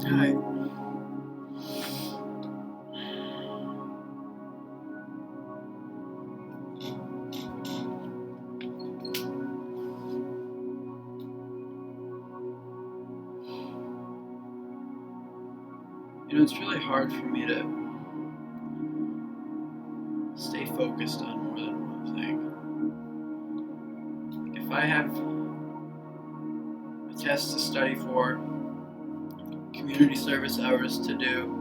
Hi. It's really hard for me to stay focused on more than one thing. If I have a test to study for, community service hours to do,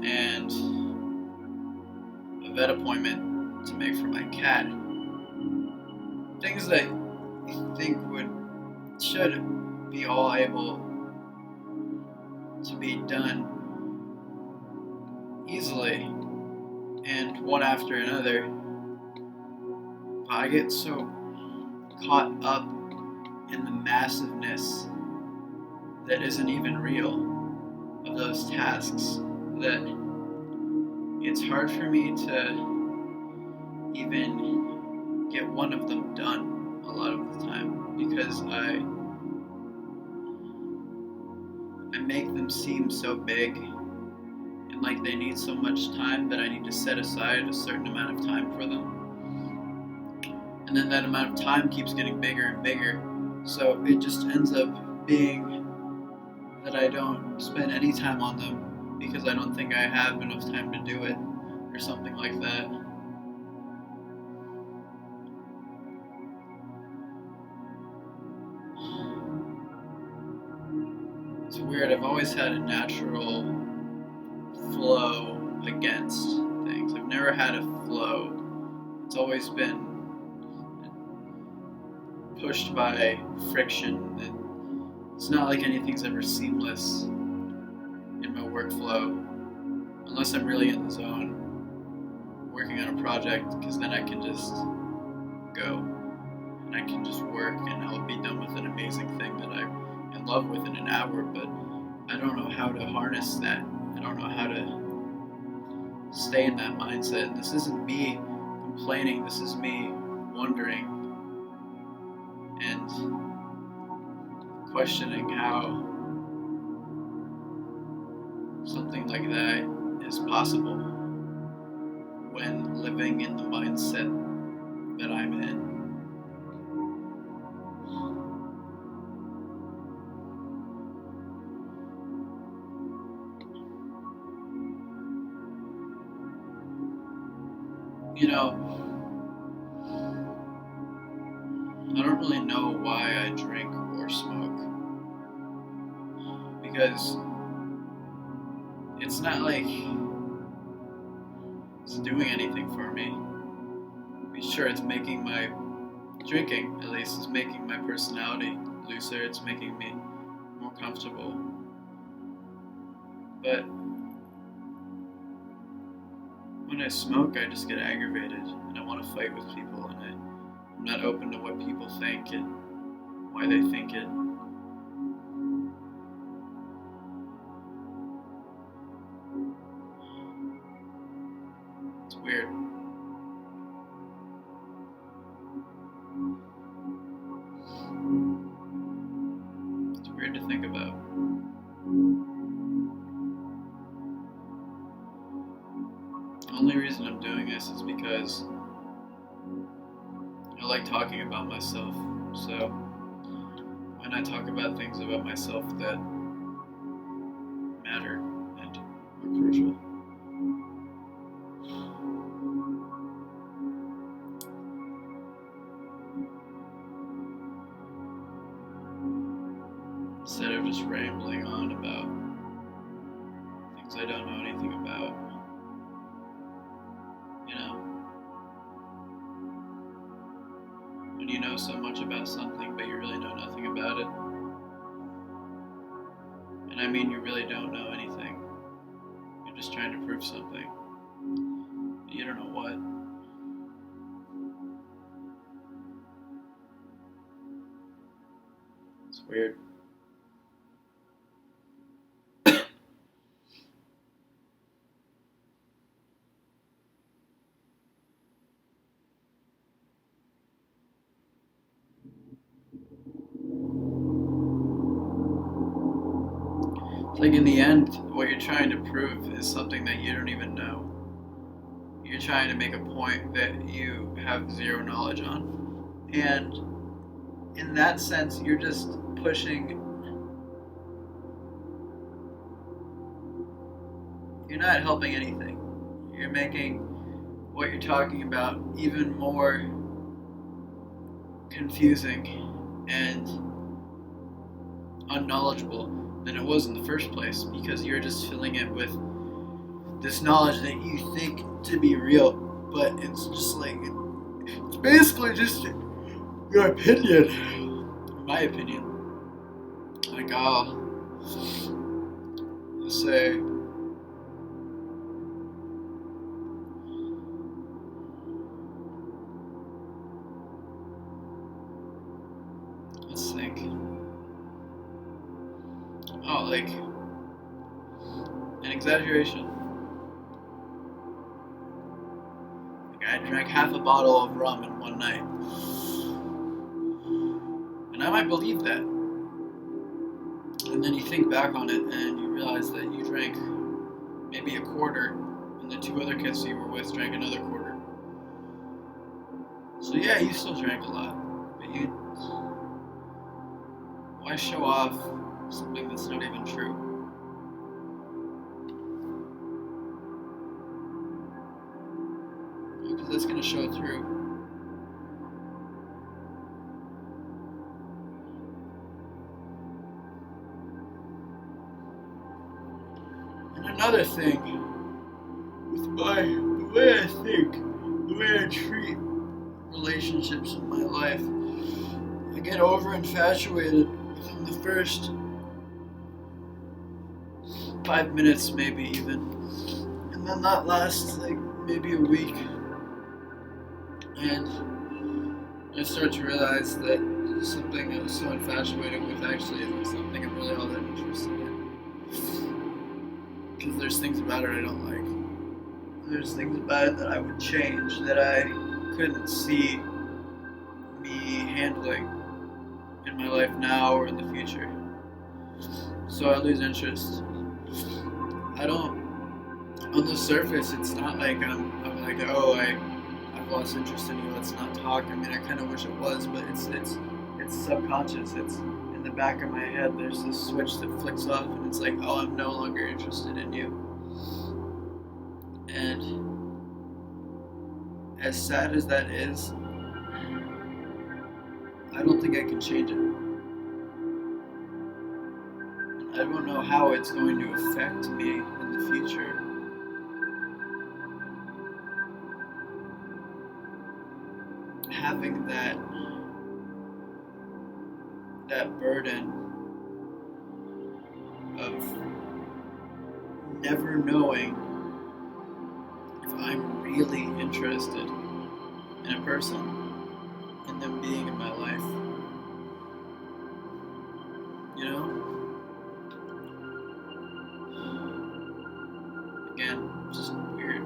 and a vet appointment to make for my cat, things that you think should be all able to be done easily and one after another, I get so caught up in the massiveness that isn't even real of those tasks that it's hard for me to even get one of them done a lot of the time because I make them seem so big and like they need so much time that I need to set aside a certain amount of time for them. And then that amount of time keeps getting bigger and bigger. So it just ends up being that I don't spend any time on them because I don't think I have enough time to do it or something like that. It's weird. I've always had a natural flow against things. I've never had a flow. It's always been pushed by friction, and it's not like anything's ever seamless in my workflow unless I'm really in the zone working on a project, because then I can just go and I can just work and I'll be done with an amazing thing that I'm in love with in an hour. But I don't know how to harness that. I don't know how to stay in that mindset. And this isn't me complaining, this is me wondering and questioning how something like that is possible when living in the mindset that I'm in. I don't really know why I drink or smoke, because it's not like it's doing anything for me. Sure, it's making my drinking, at least, is making my personality looser. It's making me more comfortable. But when I smoke, I just get aggravated and I want to fight with people, and I'm not open to what people think and why they think it. It's weird. It's weird to think about. The only reason I'm doing this is because I like talking about myself. So when I talk about things about myself that matter and are crucial, instead of just rambling on about things I don't know anything about, when you know so much about something but you really know nothing about it. And I mean, you really don't know anything. You're just trying to prove something. You don't know what. It's weird. It's like in the end, what you're trying to prove is something that you don't even know. You're trying to make a point that you have zero knowledge on. And in that sense, you're just pushing. You're not helping anything. You're making what you're talking about even more confusing and unknowledgeable than it was in the first place, because you're just filling it with this knowledge that you think to be real, but it's just like, it's basically just your opinion. My opinion. Like, I'll say, let's think. Oh, like, an exaggeration. Like, I drank half a bottle of rum in one night. And I might believe that. And then you think back on it and you realize that you drank maybe a quarter, and the two other kids you were with drank another quarter. So yeah, you still drank a lot, but why show off something that's not even true? Because that's going to show through. And another thing, with the way I think, the way I treat relationships in my life, I get over infatuated within the first 5 minutes, maybe even, and then that lasts like maybe a week, and I start to realize that something I was so infatuated with actually isn't something I'm really all that interested in, because there's things about it I don't like. There's things about it that I would change, that I couldn't see me handling in my life now or in the future. So I lose interest. On the surface, it's not like I'm like, oh, I've lost interest in you, let's not talk. I mean, I kind of wish it was, but it's subconscious. It's in the back of my head. There's this switch that flicks off, and it's like, oh, I'm no longer interested in you. And as sad as that is, I don't think I can change it. I don't know how it's going to affect me in the future. Having that burden of never knowing if I'm really interested in a person and them being in my life. You know? Again, it's just weird.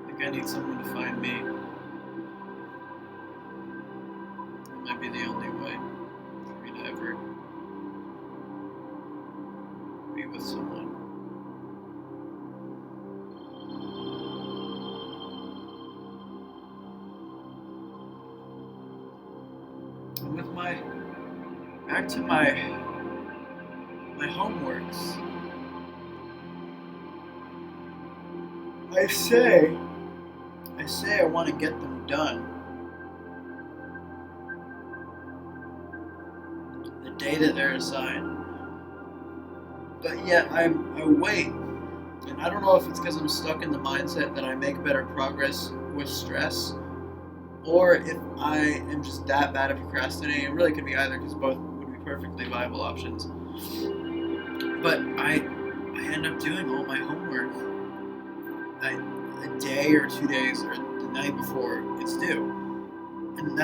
I think I need someone to find me. It might be the only way for me to ever be with someone. And with back to my homeworks, I say I want to get them done the day that they're assigned, but yet I wait, and I don't know if it's because I'm stuck in the mindset that I make better progress with stress, or if I am just that bad at procrastinating. It really could be either, because both would be perfectly viable options. But I end up doing all my homework a day or 2 days or the night before it's due. And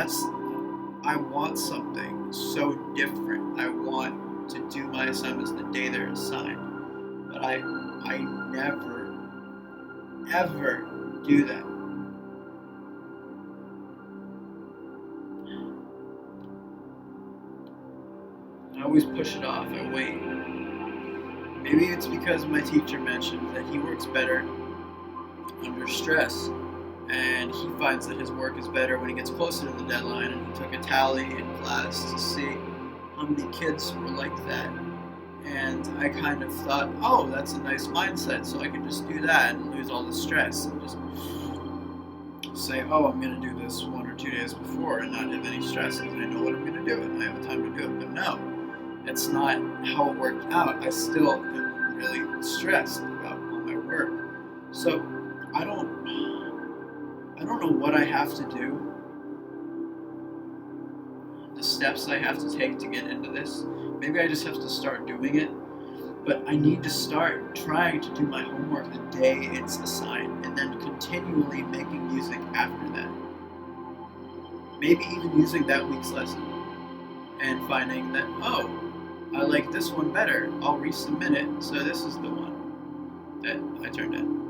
I want something so different. I want to do my assignments the day they're assigned. But I never, ever do that. always push it off. I wait. Maybe it's because my teacher mentioned that he works better under stress, and he finds that his work is better when he gets closer to the deadline, and he took a tally in class to see how many kids were like that. And I kind of thought, oh, that's a nice mindset, so I can just do that and lose all the stress and just say, oh, I'm going to do this 1 or 2 days before and not have any stress because I know what I'm going to do and I have the time to do it. But no, it's not how it worked out. I still am really stressed about all my work. So I don't know what I have to do, the steps I have to take to get into this. Maybe I just have to start doing it, but I need to start trying to do my homework the day it's assigned and then continually making music after that. Maybe even using that week's lesson and finding that, oh, I like this one better. I'll resubmit it, so this is the one that I turned in.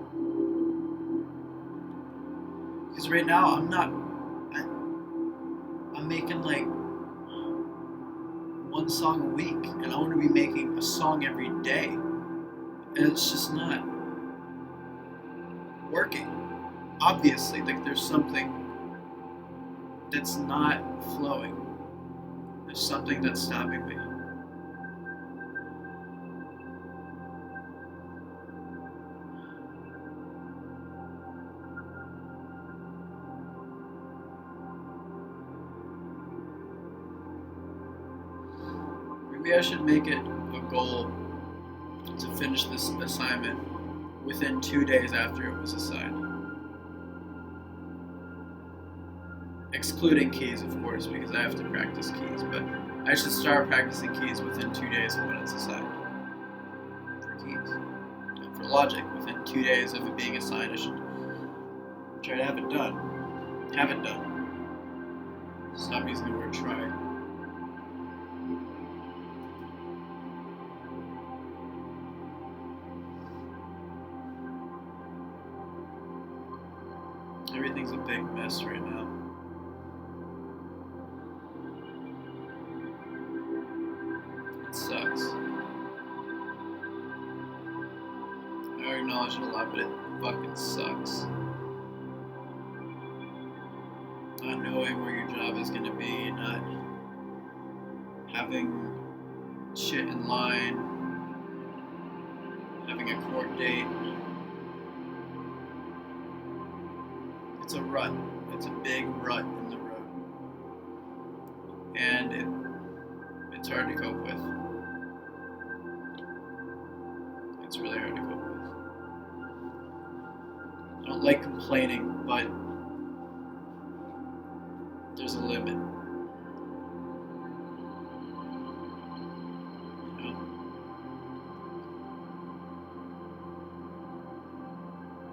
Because right now I'm making like one song a week, and I want to be making a song every day, and it's just not working. Obviously, like there's something that's not flowing. There's something that's stopping me. Maybe I should make it a goal to finish this assignment within 2 days after it was assigned. Excluding keys, of course, because I have to practice keys, but I should start practicing keys within 2 days of when it's assigned. For keys. And for logic, within 2 days of it being assigned, I should try to have it done. Have it done. Stop using the word try. Everything's a big mess right now. It sucks. I acknowledge it a lot, but it fucking sucks. Not knowing where your job is gonna be, not having shit in line, having a court date. It's a rut. It's a big rut in the road. And it's hard to cope with. It's really hard to cope with. I don't like complaining, but there's a limit.